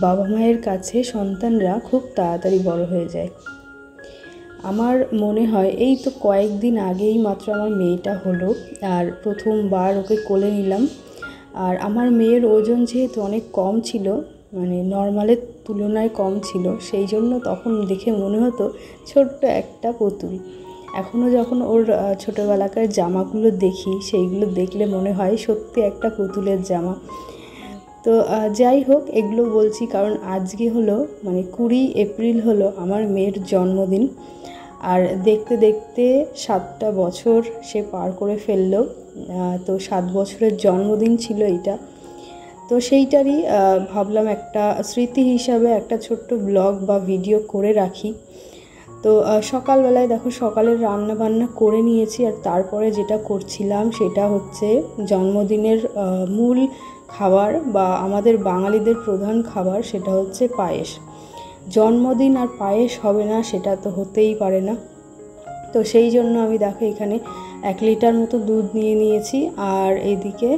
বাবা মায়ের কাছে সন্তানরা খুব তাড়াতাড়ি বড় হয়ে যায়। আমার মনে হয় এই তো কয়েকদিন আগেই মাত্র আমার মেয়েটা হলো, আর প্রথমবার ওকে কোলে নিলাম। আর আমার মেয়ের ওজন যেহেতু অনেক কম ছিল, মানে নর্মালের তুলনায় কম ছিল, সেই জন্য তখন দেখে মনে হতো ছোট্ট একটা পুতুল। এখনও যখন ওর ছোটোবেলাকার জামাগুলো দেখি, সেইগুলো দেখলে মনে হয় সত্যি একটা পুতুলের জামা। তো যাই হোক, এগুলো বলছি কারণ আজকে হলো মানে 20 এপ্রিল হলো আমার মেয়ের জন্মদিন। আর দেখতে দেখতে 7টা বছর সে পার করে ফেললো। তো 7 বছরের জন্মদিন ছিল এইটা। তো সেইটারই ভাবলাম একটা স্মৃতি হিসাবে একটা ছোট্ট ব্লগ বা ভিডিও করে রাখি। তো সকালবেলায় দেখো সকালের রান্না বান্না করে নিয়েছি, আর তারপরে যেটা করছিলাম সেটা হচ্ছে জন্মদিনের মূল খাবার বা আমাদের বাঙালিদের প্রধান খাবার, সেটা হচ্ছে পায়েস। জন্মদিন আর পায়েস হবে না সেটা তো হতেই পারে না। তো সেই জন্য আমি দেখো এখানে 1 লিটার মতো দুধ নিয়ে নিয়েছি, আর এইদিকে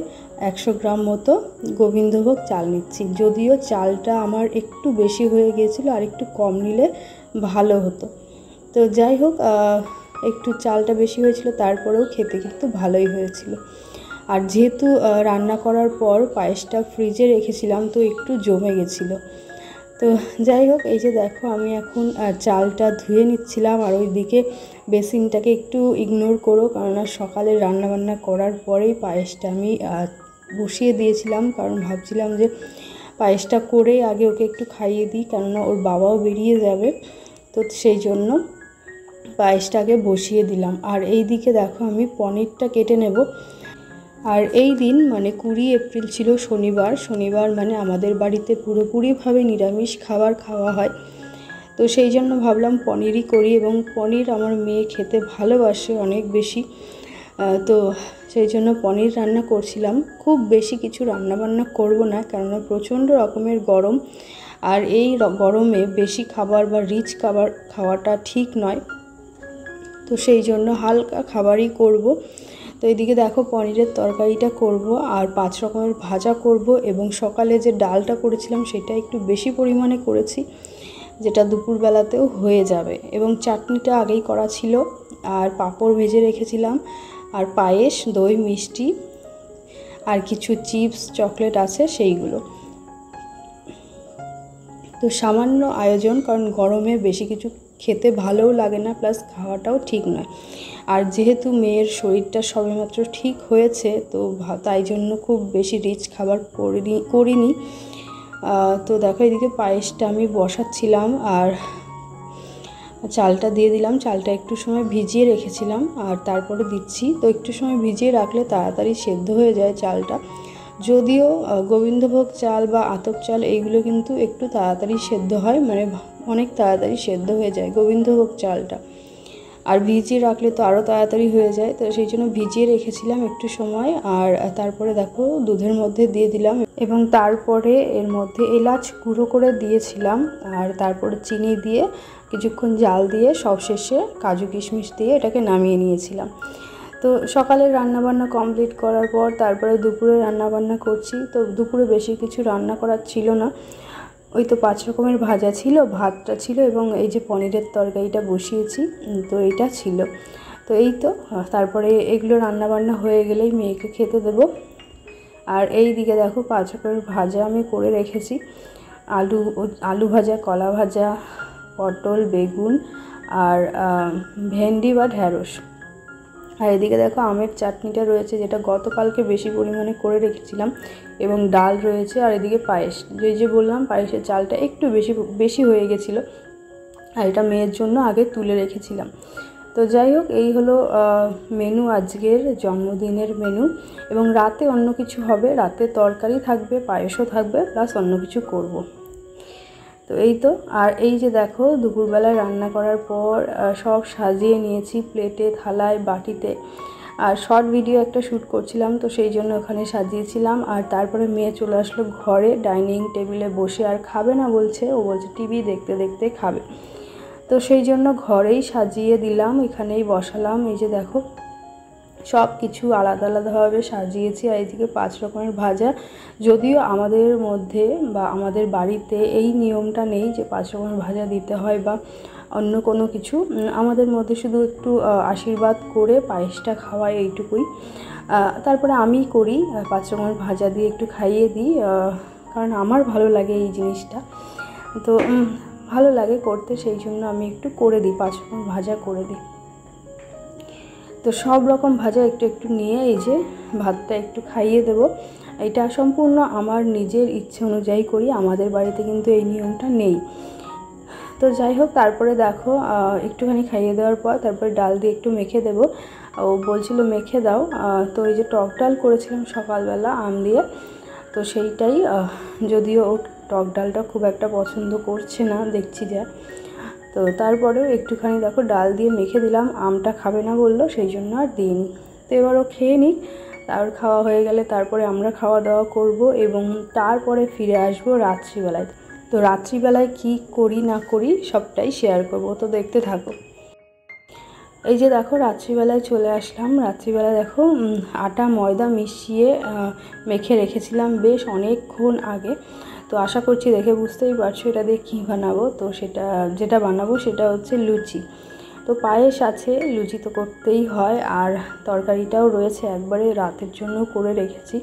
100 গ্রাম মতো গোবিন্দভোগ চাল নিচ্ছি। যদিও চালটা আমার একটু বেশি হয়ে গিয়েছিলো, আর একটু কম নিলে ভালো হতো। তো যাই হোক, একটু চালটা বেশি হয়েছিল, তারপরেও খেতে কিন্তু ভালোই হয়েছিল। আর যেহেতু রান্না করার পর পায়েসটা ফ্রিজে রেখেছিলাম, তো একটু জমে গেছিলো। তো যাই হোক, এই যে দেখো আমি এখন চালটা ধুয়ে নিচ্ছিলাম, আর ওইদিকে বেসিনটাকে একটু ইগনোর করো, কেননা সকালে রান্নাবান্না করার পরেই পায়েসটা আমি বসিয়ে দিয়েছিলাম, কারণ ভাবছিলাম যে পায়েসটা করে আগে ওকে একটু খাইয়ে দিই, কেননা ওর বাবাও বেরিয়ে যাবে। তো সেই জন্য পায়েসটাকে বসিয়ে দিলাম। আর এই দিকে দেখো আমি পনিরটা কেটে নেব। আর এই দিন মানে 20 এপ্রিল ছিল শনিবার। শনিবার মানে আমাদের বাড়িতে পুরোপুরিভাবে নিরামিষ খাবার খাওয়া হয়। তো সেই জন্য ভাবলাম পনিরই করি, এবং পনির আমার মেয়ে খেতে ভালোবাসে অনেক বেশি। তো সেই জন্য পনির রান্না করছিলাম। খুব বেশি কিছু রান্নাবান্না করব না, কেননা প্রচণ্ড রকমের গরম, আর এই গরমে বেশি খাবার বা রিচ খাবার খাওয়াটা ঠিক নয়। তো সেই জন্য হালকা খাবারই করব। তো এইদিকে দেখো পনিরের তরকারিটা করব, আর 5 রকমের ভাজা করব, এবং সকালে যে ডালটা করেছিলাম সেটা একটু বেশি পরিমাণে করেছি, যেটা দুপুরবেলাতেও হয়ে যাবে। এবং চাটনিটা আগেই করা ছিল, আর পাঁপড় ভেজে রেখেছিলাম, আর পায়েস, দই, মিষ্টি, আর কিছু চিপস চকলেট আছে সেইগুলো। তো সামান্য আয়োজন, কারণ গরমে বেশি কিছু খেতে ভালোও লাগে না, প্লাস খাওয়াটাও ঠিক নয়। আর যেহেতু মেয়ের শরীরটা সবেমাত্র ঠিক হয়েছে, তো তাই জন্য খুব বেশি রিচ খাবার করিনি। তো দেখো এদিকে পায়েসটা আমি বসাচ্ছিলাম, আর চালটা দিয়ে দিলাম। চালটা একটু সময় ভিজিয়ে রেখেছিলাম, আর তারপরে দিচ্ছি। তো একটু সময় ভিজিয়ে রাখলে তাড়াতাড়ি সেদ্ধ হয়ে যায় চালটা। যদিও গোবিন্দভোগ চাল বা আতপ চাল এইগুলো কিন্তু একটু তাড়াতাড়ি সেদ্ধ হয়, মানে অনেক তাড়াতাড়ি সেদ্ধ হয়ে যায় গোবিন্দভোগ চালটা। আর ভিজিয়ে রাখলে তো আরও তাড়াতাড়ি হয়ে যায়। তো সেই জন্য ভিজিয়ে রেখেছিলাম একটু সময়, আর তারপরে দেখো দুধের মধ্যে দিয়ে দিলাম, এবং তারপরে এর মধ্যে এলাচ গুঁড়ো করে দিয়েছিলাম, আর তারপরে চিনি দিয়ে কিছুক্ষণ জাল দিয়ে সবশেষে কাজু কিশমিশ দিয়ে এটাকে নামিয়ে নিয়েছিলাম। তো সকালের রান্নাবান্না কমপ্লিট করার পর তারপরে দুপুরে রান্নাবান্না করছি। তো দুপুরে বেশি কিছু রান্না করার ছিল না, ওই তো 5 রকমের ভাজা ছিল, ভাতটা ছিল, এবং এই যে পনিরের তরকারিটা বসিয়েছি, তো এইটা ছিল। তো এই তো তারপরে এগুলো রান্নাবান্না হয়ে গেলেই মেয়েকে খেতে দেবো। আর এই দিকে দেখো 5 রকমের ভাজা আমি করে রেখেছি, আলু ভাজা, কলা ভাজা, পটল, বেগুন, আর ভেন্ডি বা ঢ্যাঁড়স। আর এদিকে দেখো আমের চাটনিটা রয়েছে, যেটা গতকালকে বেশি পরিমাণে করে রেখেছিলাম, এবং ডাল রয়েছে। আর এদিকে পায়েস, যে বললাম পায়েসের চালটা একটু বেশি হয়ে গেছিলো, আর এটা মেয়ের জন্য আগে তুলে রেখেছিলাম। তো যাই হোক, এই হলো মেনু, আজকের জন্মদিনের মেনু। এবং রাতে অন্য কিছু হবে, রাতে তরকারি থাকবে, পায়েসও থাকবে, প্লাস অন্য কিছু করব। তো এই তো। আর এই যে দেখো দুপুরবেলায় রান্না করার পর সব সাজিয়ে নিয়েছি প্লেটে, থালায়, বাটিতে। আর শর্ট ভিডিও একটা শ্যুট করছিলাম, তো সেই জন্য ওখানে সাজিয়েছিলাম। আর তারপরে মেয়ে চলে আসলো ঘরে, ডাইনিং টেবিলে বসে আর খাবে না বলছে, ও বলছে টিভি দেখতে দেখতে খাবে। তো সেই জন্য ঘরেই সাজিয়ে দিলাম, এখানেই বসালাম। এই যে দেখো সব কিছু আলাদা আলাদাভাবে সাজিয়েছি। আর এইদিকে 5 রকমের ভাজা। যদিও আমাদের মধ্যে বা আমাদের বাড়িতে এই নিয়মটা নেই যে 5 রকমের ভাজা দিতে হয় বা অন্য কোনো কিছু। আমাদের মধ্যে শুধু একটু আশীর্বাদ করে পায়েসটা খাওয়াই, এইটুকুই। তারপরে আমি করি 5 রকমের ভাজা দিয়ে একটু খাইয়ে দিই, কারণ আমার ভালো লাগে এই জিনিসটা। তো ভালো লাগে করতে, সেই জন্য আমি একটু করে দিই, 5 রকম ভাজা করে দিই। তো সব রকম ভাজা একটু একটু নিয়ে এই যে ভাতটা একটু খাইয়ে দেব। এটা সম্পূর্ণ আমার নিজের ইচ্ছে অনুযায়ী করি, আমাদের বাড়িতে কিন্তু এই নিয়মটা নেই। তো যাই হোক, তারপরে দেখো একটুখানি খাইয়ে দেওয়ার পর তারপরে ডাল দিয়ে একটু মেখে দেব। ও বলছিল মেখে দাও। তো এই যে টক ডাল করেছিলাম সকালবেলা আম দিয়ে, তো সেইটাই, যদিও ও টক ডালটা খুব একটা পছন্দ করছে না দেখছি যা, তো তারপরেও একটুখানি দেখো ডাল দিয়ে মেখে দিলাম। আমটা খাবে না বললো, সেই জন্য আর দিইনি। তো এবার ও খেয়ে নিক, তারপর খাওয়া হয়ে গেলে তারপরে আমরা খাওয়া দাওয়া করব এবং তারপরে ফিরে আসবো রাত্রিবেলায়। তো রাত্রিবেলায় কি করি না করি সবটাই শেয়ার করব, তো দেখতে থাকো। এই যে দেখো রাত্রিবেলায় চলে আসলাম। রাত্রিবেলায় দেখো আটা ময়দা মিশিয়ে মেখে রেখেছিলাম বেশ অনেকক্ষণ আগে। তো আশা করছি দেখে বুঝতেই পারছো এটা দিয়ে কী বানাবো। তো যেটা বানাবো সেটা হচ্ছে লুচি। তো পায়েস আছে, লুচি তো করতেই হয়, আর তরকারিটাও রয়েছে, একবারে রাতের জন্য করে রেখেছি।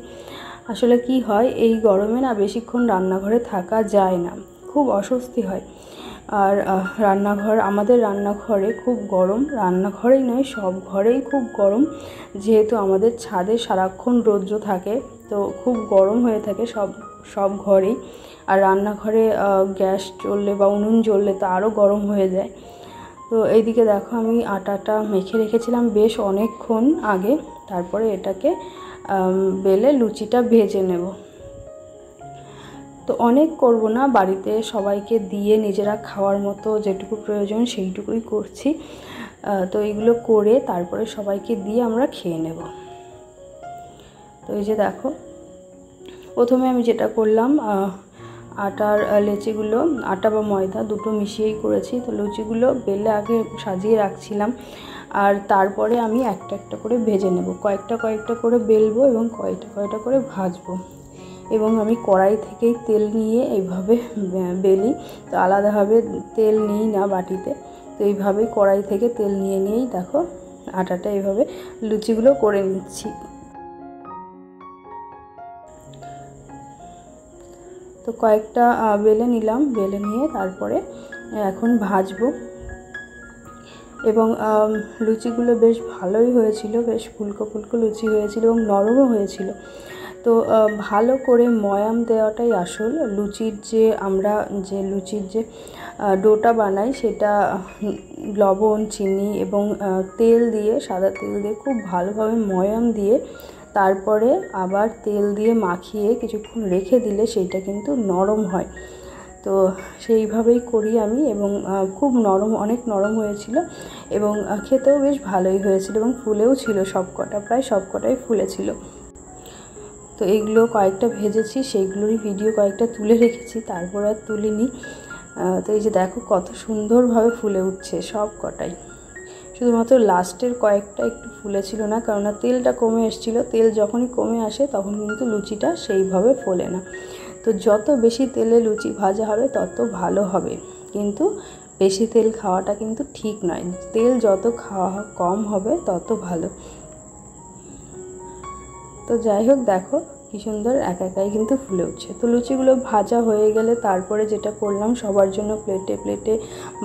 আসলে কি হয়, এই গরমে না বেশিক্ষণ রান্নাঘরে থাকা যায় না, খুব অস্বস্তি হয়। আর আমাদের রান্নাঘরে খুব গরম, রান্নাঘরেই নয় সব ঘরেই খুব গরম, যেহেতু আমাদের ছাদে সারাক্ষণ রৌদ্র থাকে, তো খুব গরম হয়ে থাকে সব ঘরেই। আর রান্নাঘরে গ্যাস জ্বললে বা উনুন জ্বললে তো আরও গরম হয়ে যায়। তো এইদিকে দেখো আমি আটাটা মেখে রেখেছিলাম বেশ অনেকক্ষণ আগে, তারপরে এটাকে বেলে লুচিটা ভেজে নেব। তো অনেক করব না, বাড়িতে সবাইকে দিয়ে নিজেরা খাওয়ার মতো যেটুকু প্রয়োজন সেইটুকুই করছি। তো এইগুলো করে তারপরে সবাইকে দিয়ে আমরা খেয়ে নেব। তো এই যে দেখো, প্রথমে আমি যেটা করলাম, আটার লেচিগুলো, আটা বা ময়দা দুটো মিশিয়েই করেছি। তো লুচিগুলো বেলে আগে সাজিয়ে রাখছিলাম, আর তারপরে আমি একটা একটা করে ভেজে নেব। কয়েকটা করে বেলবো এবং কয়েকটা করে ভাজবো। এবং আমি কড়াই থেকেই তেল নিয়ে এইভাবে বেলি, তো আলাদাভাবে তেল নিই না বাটিতে। তো এইভাবেই কড়াই থেকে তেল নিয়েই দেখো আটাটা এইভাবে লুচিগুলো করে নিচ্ছি। তো কয়েকটা বেলে নিলাম, বেলে নিয়ে তারপরে এখন ভাজবো। এবং লুচিগুলো বেশ ভালোই হয়েছিল, বেশ ফুলকো ফুলকো লুচি হয়েছিল এবং নরমও হয়েছিল। তো ভালো করে ময়াম দেওয়াটাই আসল। আমরা যে লুচির যে ডোটা বানাই, সেটা লবণ, চিনি এবং তেল দিয়ে, সাদা তেল দিয়ে খুব ভালোভাবে ময়াম দিয়ে তারপরে আবার তেল দিয়ে মাখিয়ে কিছুক্ষণ রেখে দিলে সেইটা কিন্তু নরম হয়। তো সেইভাবেই করি আমি, এবং খুব নরম, অনেক নরম হয়েছিল এবং খেতেও বেশ ভালোই হয়েছিল এবং ফুলেও ছিল সবকটা, প্রায় সবকটাই ফুলেছিল। তো এইগুলো কয়েকটা ভেজেছি, সেইগুলোরই ভিডিও কয়েকটা তুলে রেখেছি, তারপর আর তুলিনি। তো এই যে দেখো কত সুন্দরভাবে ফুলে উঠছে সব কটাই। শুধুমাত্র লাস্টের কয়েকটা একটু ফুলেছিল না, কেননা তেলটা কমে এসেছিলো। তেল যখনই কমে আসে তখন কিন্তু লুচিটা সেইভাবে ফোলে না। তো যত বেশি তেলে লুচি ভাজা হবে তত ভালো হবে, কিন্তু বেশি তেল খাওয়াটা কিন্তু ঠিক নয়। তেল যত খাওয়া কম হবে তত ভালো। তো যাই হোক, দেখো কি সুন্দর একাই কিন্তু ফুলে উঠছে। তো লুচিগুলো ভাজা হয়ে গেলে তারপরে যেটা করলাম, সবার জন্য প্লেটে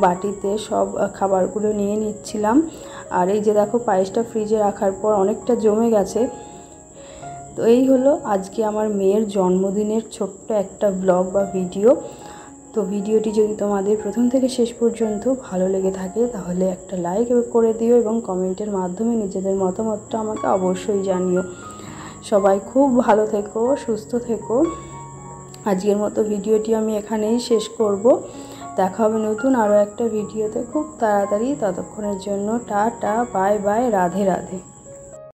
বাটিতে সব খাবারগুলো নিয়ে নিচ্ছিলাম। আর এই যে দেখো পায়েসটা ফ্রিজে রাখার পর অনেকটা জমে গেছে। তো এই হলো আজকে আমার মেয়ের জন্মদিনের ছোট্ট একটা ব্লগ বা ভিডিও। তো ভিডিওটি যদি তোমাদের প্রথম থেকে শেষ পর্যন্ত ভালো লেগে থাকে তাহলে একটা লাইক করে দিও এবং কমেন্টের মাধ্যমে নিজেদের মতামতটা আমাকে অবশ্যই জানিও। সবাই খুব ভালো থেকো, সুস্থ থেকো। আজকের মতো ভিডিওটি আমি এখানেই শেষ করব। দেখা হবে নতুন আরও একটা ভিডিওতে খুব তাড়াতাড়ি। ততক্ষণের জন্য tata, bye bye, Radhe Radhe.